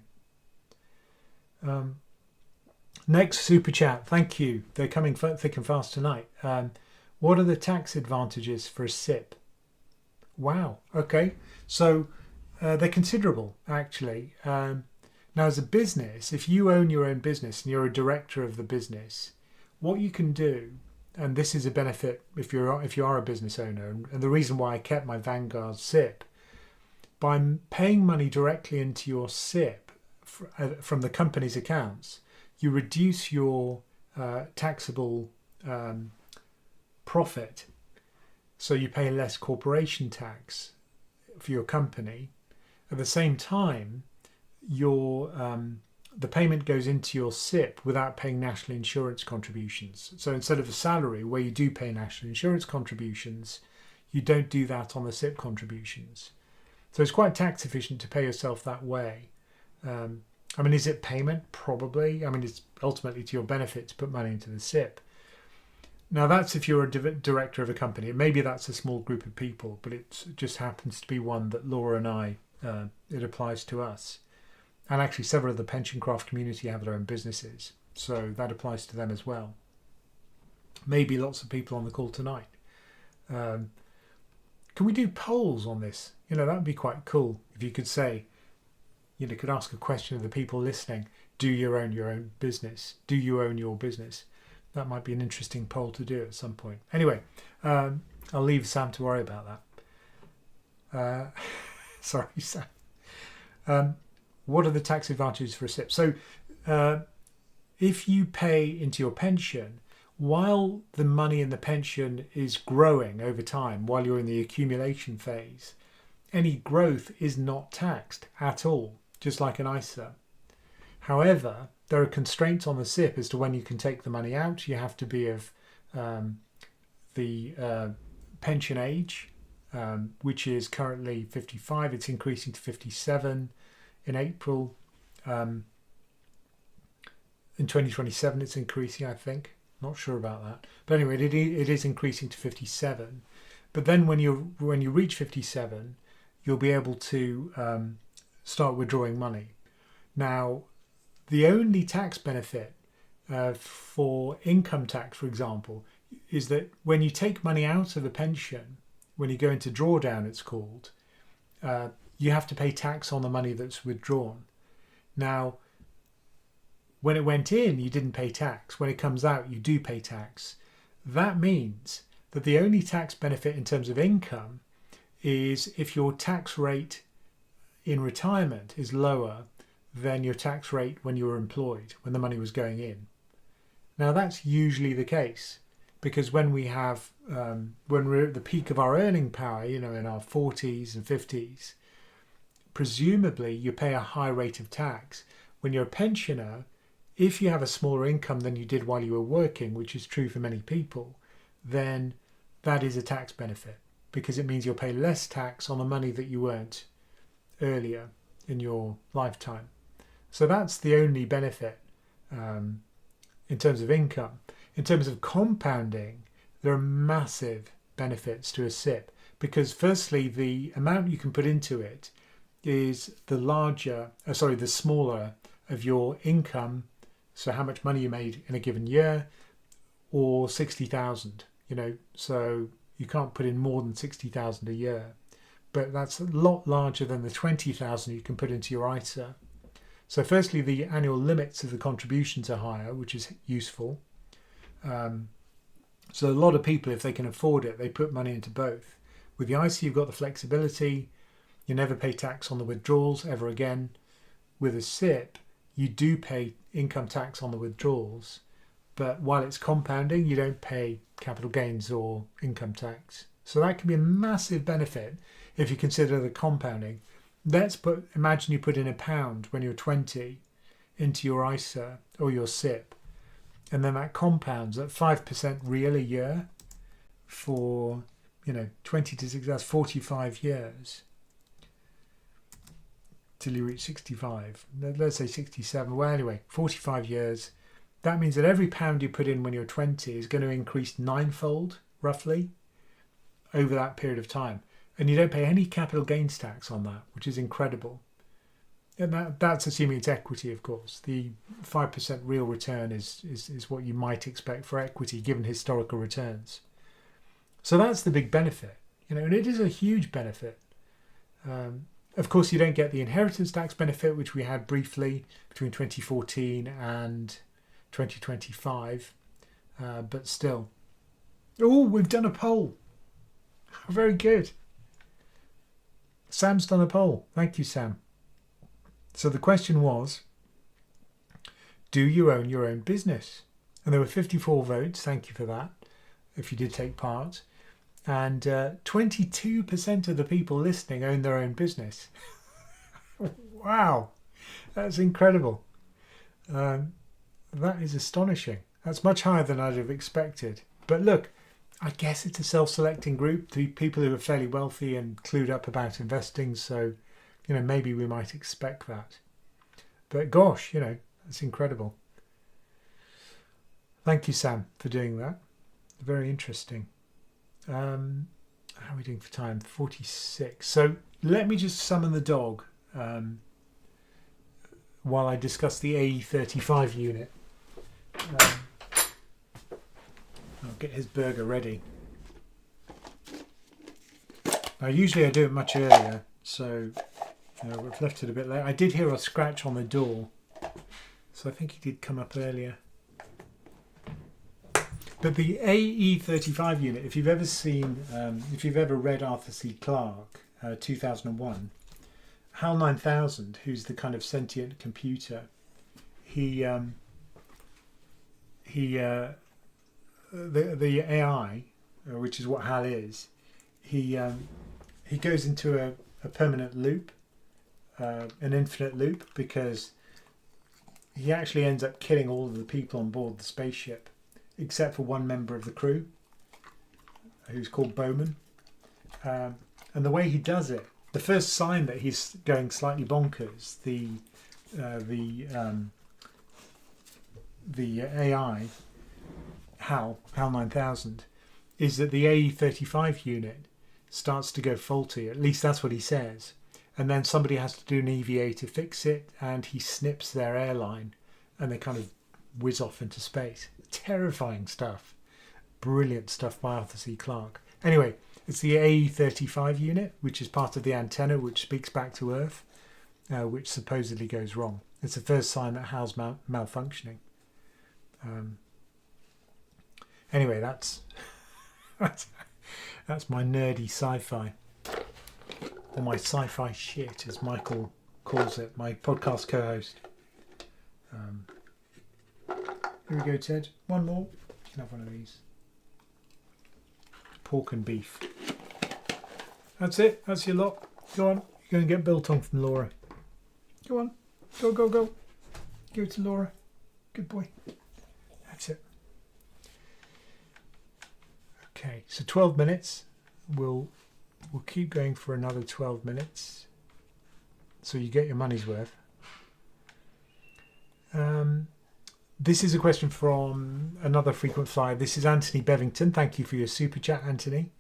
Next super chat, thank you. They're coming thick and fast tonight. What are the tax advantages for a SIP? Wow. Okay, so they're considerable actually. Now, as a business, if you own your own business and you're a director of the business, what you can do, and this is a benefit if you are a business owner, and the reason why I kept my Vanguard SIP, by paying money directly into your SIP from the company's accounts, you reduce your taxable profit so you pay less corporation tax for your company. At the same time, your the payment goes into your SIP without paying national insurance contributions. So instead of a salary where you do pay national insurance contributions, you don't do that on the SIP contributions. So it's quite tax efficient to pay yourself that way. I mean, is it payment? Probably. I mean, it's ultimately to your benefit to put money into the SIP. Now, that's if you're a director of a company. Maybe that's a small group of people, but it just happens to be one that Laura and I, it applies to us. And actually, several of the PensionCraft community have their own businesses, so that applies to them as well. Maybe lots of people on the call tonight. Can we do polls on this? That would be quite cool if you could say, could ask a question of the people listening. Do you own your own business? Do you own your business? That might be an interesting poll to do at some point. Anyway, I'll leave Sam to worry about that. Sorry, Sam. What are the tax advantages for a SIP? So if you pay into your pension, while the money in the pension is growing over time, while you're in the accumulation phase, any growth is not taxed at all, just like an ISA. However, there are constraints on the SIP as to when you can take the money out. You have to be of the pension age, which is currently 55. It's increasing to 57 in April. In 2027, it's increasing, I think. Not sure about that. But anyway, it is increasing to 57. But then when you reach 57, you'll be able to start withdrawing money. Now, the only tax benefit for income tax, for example, is that when you take money out of a pension, when you go into drawdown, it's called, you have to pay tax on the money that's withdrawn. Now, when it went in, you didn't pay tax. When it comes out, you do pay tax. That means that the only tax benefit in terms of income is if your tax rate in retirement is lower than your tax rate when you were employed, when the money was going in. Now, that's usually the case because when we have, when we're at the peak of our earning power, in our 40s and 50s, presumably you pay a high rate of tax. When you're a pensioner, if you have a smaller income than you did while you were working, which is true for many people, then that is a tax benefit because it means you'll pay less tax on the money that you earned earlier in your lifetime. So that's the only benefit in terms of income. In terms of compounding, there are massive benefits to a SIP because firstly, the amount you can put into it is the smaller of your income. So how much money you made in a given year, or 60,000, so you can't put in more than 60,000 a year, but that's a lot larger than the 20,000 you can put into your ISA. So firstly, the annual limits of the contributions are higher, which is useful. So a lot of people, if they can afford it, they put money into both. With the ISA, you've got the flexibility. You never pay tax on the withdrawals ever again. With a SIP, you do pay income tax on the withdrawals, but while it's compounding, you don't pay capital gains or income tax. So that can be a massive benefit if you consider the compounding. Imagine you put in £1 when you're 20 into your ISA or your SIP, and then that compounds at 5% real a year for 20 to 60, that's 45 years till you reach 65. Let's say 67. Well, anyway, 45 years. That means that every £1 you put in when you're 20 is going to increase 9-fold roughly over that period of time. And you don't pay any capital gains tax on that, which is incredible. And that's assuming it's equity, of course. The 5% real return is what you might expect for equity given historical returns. So that's the big benefit, and it is a huge benefit. Of course, you don't get the inheritance tax benefit, which we had briefly between 2014 and 2025, but still. Oh, we've done a poll. Very good. Sam's done a poll. Thank you, Sam. So the question was, do you own your own business? And there were 54 votes. Thank you for that, if you did take part. And 22% of the people listening own their own business. Wow, that's incredible. That is astonishing. That's much higher than I'd have expected. But look, I guess it's a self-selecting group, the people who are fairly wealthy and clued up about investing. So, maybe we might expect that. But gosh, that's incredible. Thank you, Sam, for doing that. Very interesting. How are we doing for time? 46. So let me just summon the dog while I discuss the AE35 unit. I'll get his burger ready. Now, usually I do it much earlier, so we've left it a bit late. I did hear a scratch on the door, so I think he did come up earlier. But the AE35 unit, if you've ever seen, if you've ever read Arthur C. Clarke, 2001, HAL 9000, who's the kind of sentient computer, the AI, which is what HAL is, he goes into a permanent loop, an infinite loop, because he actually ends up killing all of the people on board the spaceship, except for one member of the crew, who's called Bowman. And the way he does it, the first sign that he's going slightly bonkers, the AI, HAL 9000, is that the AE35 unit starts to go faulty. At least that's what he says. And then somebody has to do an EVA to fix it, and he snips their airline, and they kind of whiz off into space. Terrifying stuff. Brilliant stuff by Arthur C. Clarke. Anyway, it's the AE35 unit, which is part of the antenna which speaks back to Earth, which supposedly goes wrong. It's the first sign that HAL's malfunctioning. Anyway, that's my nerdy sci-fi, or my sci-fi shit, as Michael calls it, my podcast co-host. Here we go, Ted. One more. You can have one of these. Pork and beef. That's it. That's your lot. Go on. You're going to get biltong from Laura. Go on. Go, go, go. Give it to Laura. Good boy. That's it. Okay, so 12 minutes. We'll keep going for another 12 minutes. So you get your money's worth. This is a question from another frequent flyer. This is Anthony Bevington. Thank you for your super chat, Anthony.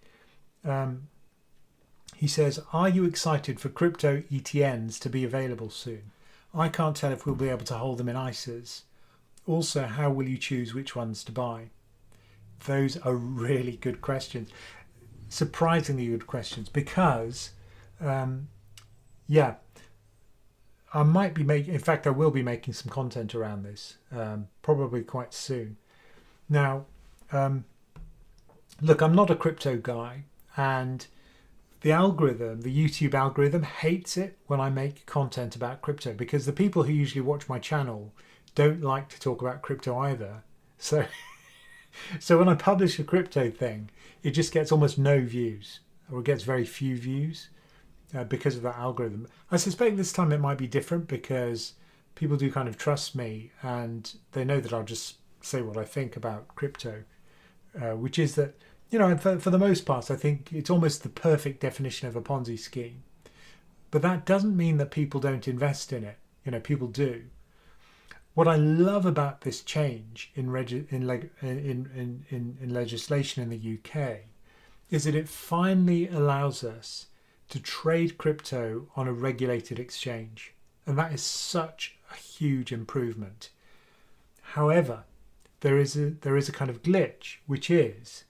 He says, are you excited for crypto ETNs to be available soon? I can't tell if we'll be able to hold them in ISAs. Also, how will you choose which ones to buy? Those are really good questions. Surprisingly good questions, because, I might be making, in fact, I will be making some content around this, probably quite soon. Now, look, I'm not a crypto guy, and the algorithm, the YouTube algorithm, hates it when I make content about crypto, because the people who usually watch my channel don't like to talk about crypto either. So, so when I publish a crypto thing, it just gets almost no views, or it gets very few views. Because of that algorithm. I suspect this time it might be different, because people do kind of trust me, and they know that I'll just say what I think about crypto, which is that, for the most part, I think it's almost the perfect definition of a Ponzi scheme. But that doesn't mean that people don't invest in it. People do. What I love about this change in legislation in the UK is that it finally allows us to trade crypto on a regulated exchange, and that is such a huge improvement. However, there is a kind of glitch, which is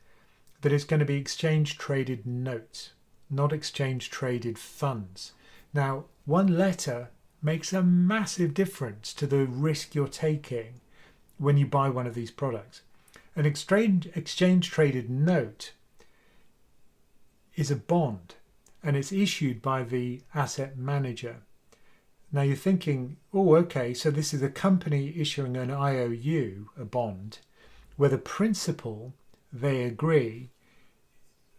that it's going to be exchange traded notes, not exchange traded funds. Now, one letter makes a massive difference to the risk you're taking when you buy one of these products. An exchange traded note is a bond, and it's issued by the asset manager. Now you're thinking, oh, okay, so this is a company issuing an IOU, a bond, where the principal, they agree,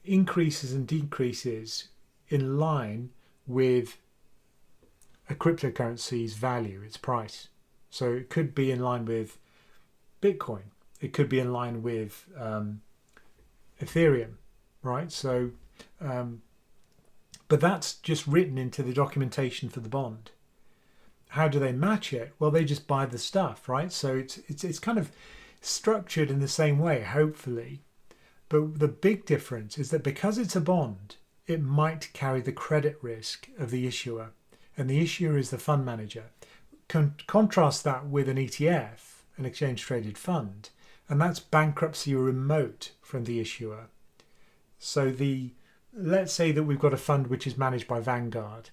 increases and decreases in line with a cryptocurrency's value, its price. So it could be in line with Bitcoin. It could be in line with Ethereum, right? So, but that's just written into the documentation for the bond. How do they match it? Well, they just buy the stuff, right? So it's kind of structured in the same way, hopefully. But the big difference is that because it's a bond, it might carry the credit risk of the issuer, and the issuer is the fund manager. Contrast that with an ETF, an exchange traded fund, and that's bankruptcy remote from the issuer. So let's say that we've got a fund which is managed by Vanguard.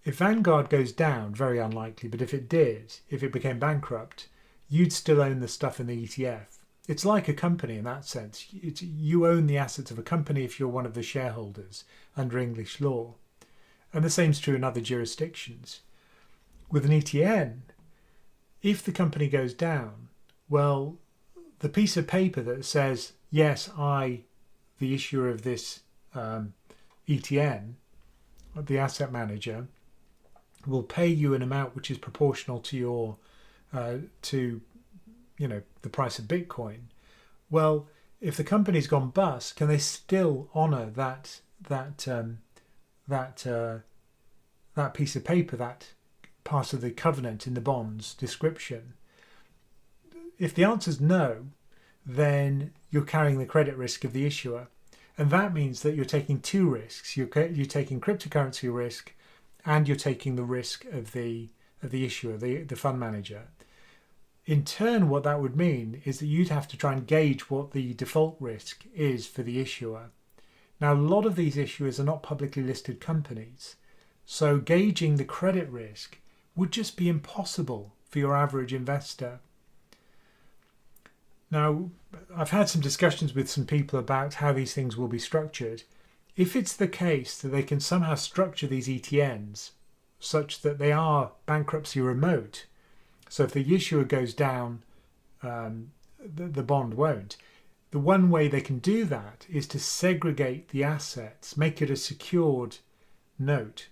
If Vanguard goes down, very unlikely, but if it did, if it became bankrupt, you'd still own the stuff in the ETF. It's like a company in that sense. You own the assets of a company if you're one of the shareholders under English law. And the same's true in other jurisdictions. With an ETN, if the company goes down, well, the piece of paper that says, yes, I, the issuer of this ETN, the asset manager, will pay you an amount which is proportional to your the price of Bitcoin. Well, if the company's gone bust, can they still honour that piece of paper, that part of the covenant in the bond's description? If the answer is no, then you're carrying the credit risk of the issuer, and that means that you're taking two risks. You're taking cryptocurrency risk, and you're taking the risk of the issuer, the fund manager. In turn, what that would mean is that you'd have to try and gauge what the default risk is for the issuer. Now, a lot of these issuers are not publicly listed companies, so gauging the credit risk would just be impossible for your average investor. Now, I've had some discussions with some people about how these things will be structured. If it's the case that they can somehow structure these ETNs such that they are bankruptcy remote, so if the issuer goes down, the bond won't. The one way they can do that is to segregate the assets, make it a secured note,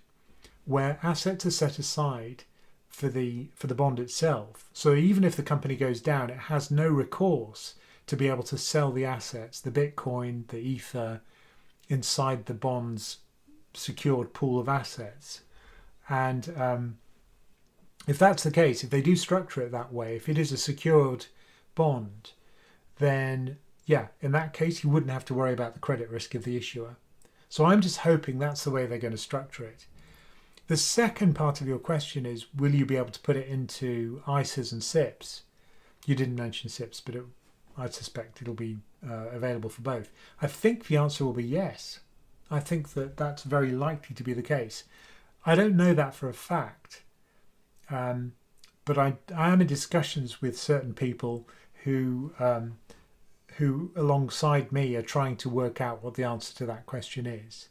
where assets are set aside for the bond itself. So even if the company goes down, it has no recourse to be able to sell the assets, the Bitcoin, the Ether, inside the bond's secured pool of assets. And if that's the case, if they do structure it that way, if it is a secured bond, then yeah, in that case, you wouldn't have to worry about the credit risk of the issuer. So I'm just hoping that's the way they're going to structure it. The second part of your question is, will you be able to put it into ISAs and SIPs? You didn't mention SIPs, but I suspect it'll be available for both. I think the answer will be yes. I think that that's very likely to be the case. I don't know that for a fact. But I am in discussions with certain people who alongside me are trying to work out what the answer to that question is.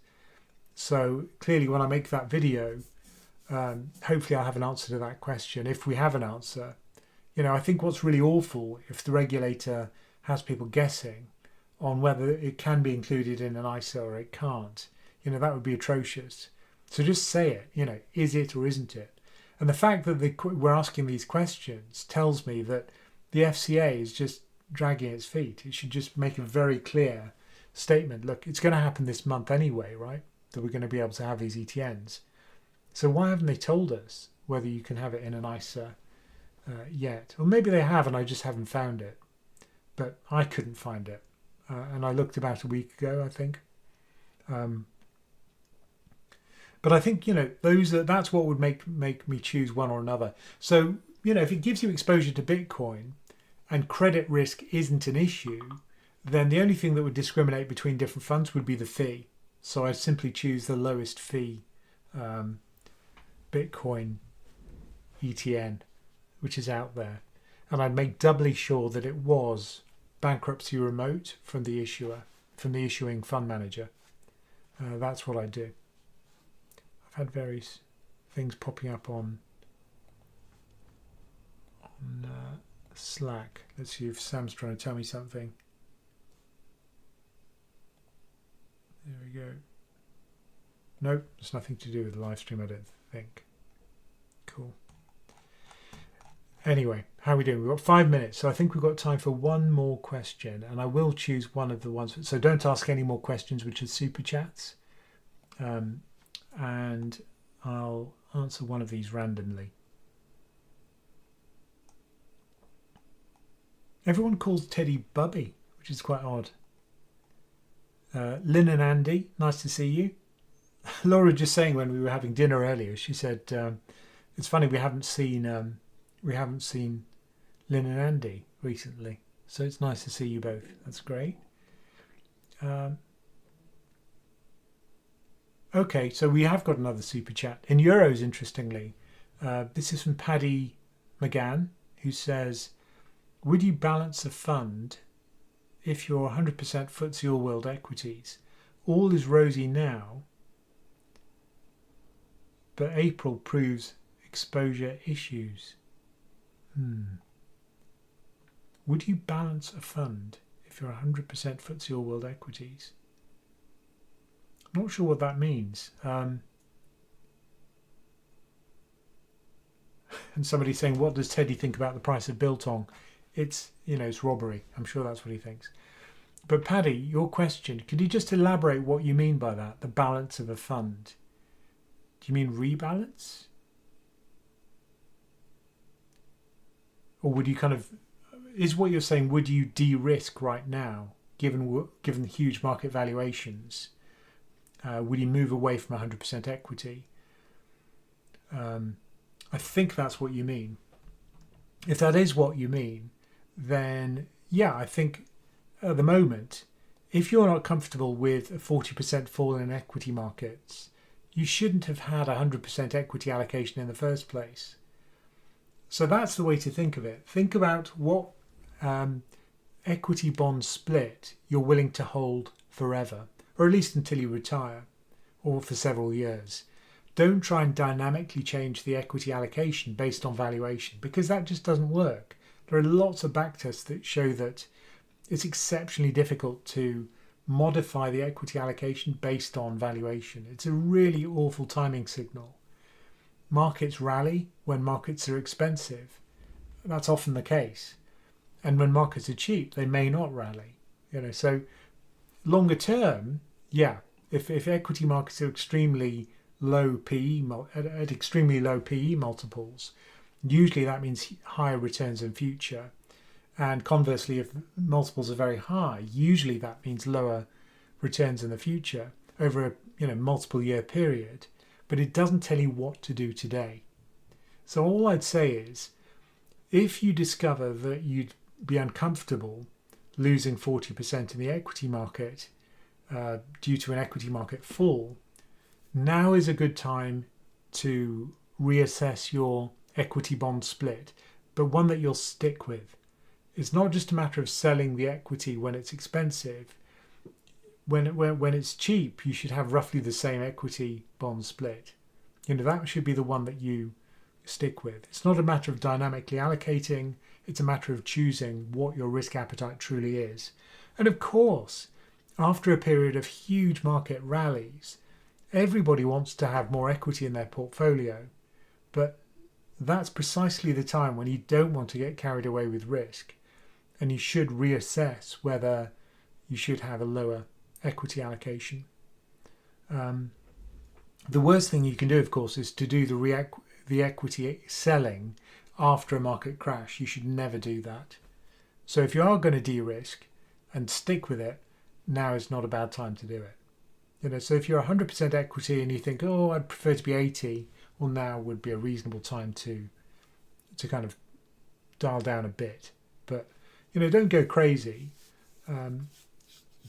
So clearly when I make that video, hopefully I'll have an answer to that question. If we have an answer, I think what's really awful if the regulator has people guessing on whether it can be included in an ISA or it can't. That would be atrocious. So just say it, is it or isn't it? And the fact that we're asking these questions tells me that the FCA is just dragging its feet. It should just make a very clear statement. Look, it's going to happen this month anyway, right? That we're going to be able to have these ETNs. So why haven't they told us whether you can have it in an ISA yet? Or maybe they have and I just haven't found it. But I couldn't find it. And I looked about a week ago, I think. But I think, that's what would make me choose one or another. So, if it gives you exposure to Bitcoin and credit risk isn't an issue, then the only thing that would discriminate between different funds would be the fee. So I'd simply choose the lowest fee Bitcoin ETN, which is out there. And I'd make doubly sure that it was bankruptcy remote from the issuer, from the issuing fund manager. That's what I do. I've had various things popping up on Slack. Let's see if Sam's trying to tell me something. we go? Nope, it's nothing to do with the live stream, I don't think. Cool. Anyway, how are we doing? We've got 5 minutes, so I think we've got time for one more question, and I will choose one of the ones. So don't ask any more questions, which are super chats, and I'll answer one of these randomly. Everyone calls Teddy Bubby, which is quite odd. Lynn and Andy, nice to see you. Laura just saying when we were having dinner earlier, she said it's funny we haven't seen Lynn and Andy recently, so it's nice to see you both. That's great. Okay, so we have got another super chat in euros. Interestingly, this is from Paddy McGann, who says, "Would you balance a fund if you're 100% FTSE All World equities? All is rosy now, but April proves exposure issues." Would you balance a fund if you're 100% FTSE All World equities? I'm not sure what that means. And somebody saying, what does Teddy think about the price of biltong? It's robbery. I'm sure that's what he thinks. But Paddy, your question, could you just elaborate what you mean by that, the balance of a fund? Do you mean rebalance? Or would you is what you're saying, would you de-risk right now, given the huge market valuations? Would you move away from 100% equity? I think that's what you mean. If that is what you mean, then yeah, I think at the moment, if you're not comfortable with a 40% fall in equity markets, you shouldn't have had 100% equity allocation in the first place. So that's the way to think of it. Think about what equity bond split you're willing to hold forever, or at least until you retire, or for several years. Don't try and dynamically change the equity allocation based on valuation, because that just doesn't work. There are lots of backtests that show that it's exceptionally difficult to modify the equity allocation based on valuation. It's a really awful timing signal. Markets rally when markets are expensive. That's often the case. And when markets are cheap, they may not rally. So longer term, yeah, if equity markets are extremely low PE at extremely low PE multiples, usually that means higher returns in future. And conversely, if multiples are very high, usually that means lower returns in the future over a multiple year period. But it doesn't tell you what to do today. So all I'd say is, if you discover that you'd be uncomfortable losing 40% in the equity market due to an equity market fall, now is a good time to reassess your equity bond split, but one that you'll stick with. It's not just a matter of selling the equity when it's expensive. When it's cheap, you should have roughly the same equity bond split. That should be the one that you stick with. It's not a matter of dynamically allocating. It's a matter of choosing what your risk appetite truly is. And of course, after a period of huge market rallies, everybody wants to have more equity in their portfolio. But that's precisely the time when you don't want to get carried away with risk. And you should reassess whether you should have a lower equity allocation. The worst thing you can do, of course, is to do the equity selling after a market crash. You should never do that. So if you are going to de-risk and stick with it, now is not a bad time to do it. So if you're 100% equity and you think, oh, I'd prefer to be 80, well, now would be a reasonable time to kind of dial down a bit. But don't go crazy.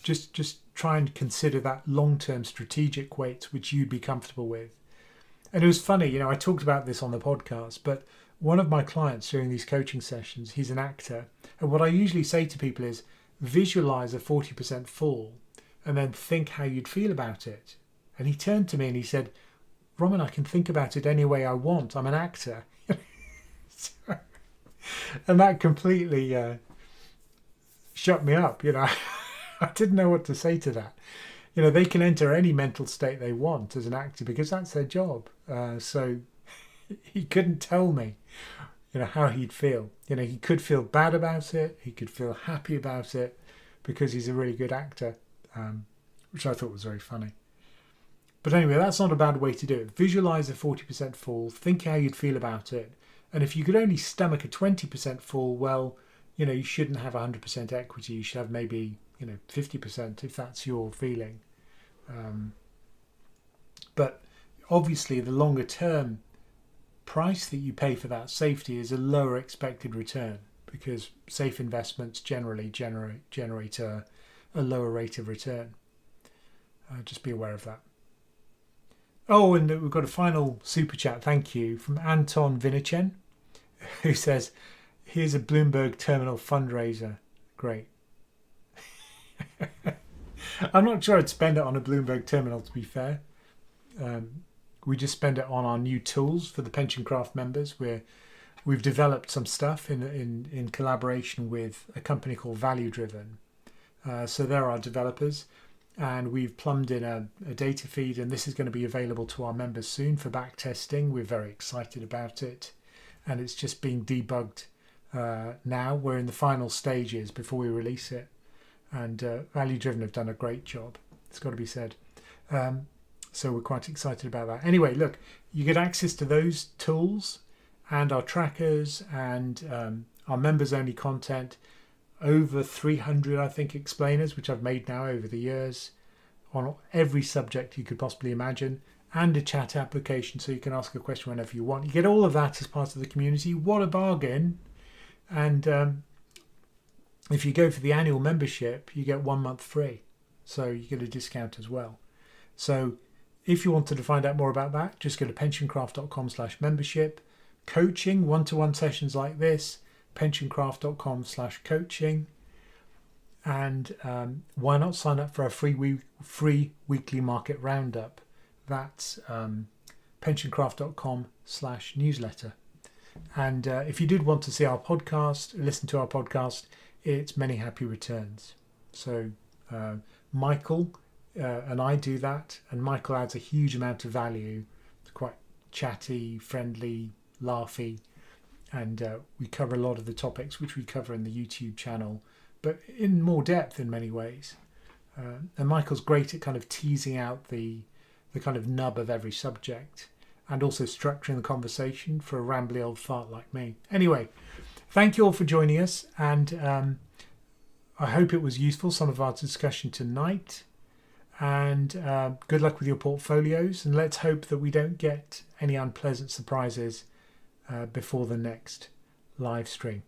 Just try and consider that long-term strategic weight which you'd be comfortable with. And it was funny, I talked about this on the podcast, but one of my clients during these coaching sessions, he's an actor, and what I usually say to people is visualize a 40% fall and then think how you'd feel about it. And he turned to me and he said, Ramin, I can think about it any way I want. I'm an actor. And that completely shut me up, I didn't know what to say to that. they can enter any mental state they want as an actor because that's their job. So he couldn't tell me, how he'd feel. He could feel bad about it. He could feel happy about it because he's a really good actor, which I thought was very funny. But anyway, that's not a bad way to do it. Visualize a 40% fall. Think how you'd feel about it. And if you could only stomach a 20% fall, well, you shouldn't have 100% equity. You should have maybe, 50% if that's your feeling. But obviously, the longer term price that you pay for that safety is a lower expected return because safe investments generally generate a lower rate of return. Just be aware of that. Oh, and we've got a final super chat, thank you, from Anton Vinichen, who says, here's a Bloomberg terminal fundraiser. Great. I'm not sure I'd spend it on a Bloomberg terminal, to be fair. We just spend it on our new tools for the PensionCraft members. We've developed some stuff in collaboration with a company called Value Driven. So they're our developers. And we've plumbed in a data feed, and this is going to be available to our members soon for back testing. We're very excited about it, and it's just being debugged now. We're in the final stages before we release it, and Value Driven have done a great job. It's got to be said. So we're quite excited about that. Anyway, look, you get access to those tools and our trackers and our members-only content. Over 300, I think, explainers, which I've made now over the years on every subject you could possibly imagine, and a chat application so you can ask a question whenever you want. You get all of that as part of the community. What a bargain. And if you go for the annual membership, you get 1 month free. So you get a discount as well. So if you wanted to find out more about that, just go to pensioncraft.com/membership. Coaching, one-to-one sessions like this, pensioncraft.com/coaching. And why not sign up for a free weekly market roundup? That's pensioncraft.com/newsletter. And if you did want to see our podcast, listen to our podcast, it's Many Happy Returns. So Michael and I do that, and Michael adds a huge amount of value. It's quite chatty, friendly, laughy, and we cover a lot of the topics which we cover in the YouTube channel, but in more depth in many ways. And Michael's great at kind of teasing out the kind of nub of every subject, and also structuring the conversation for a rambly old fart like me. Anyway, thank you all for joining us, and I hope it was useful, some of our discussion tonight. And good luck with your portfolios, and let's hope that we don't get any unpleasant surprises before the next live stream.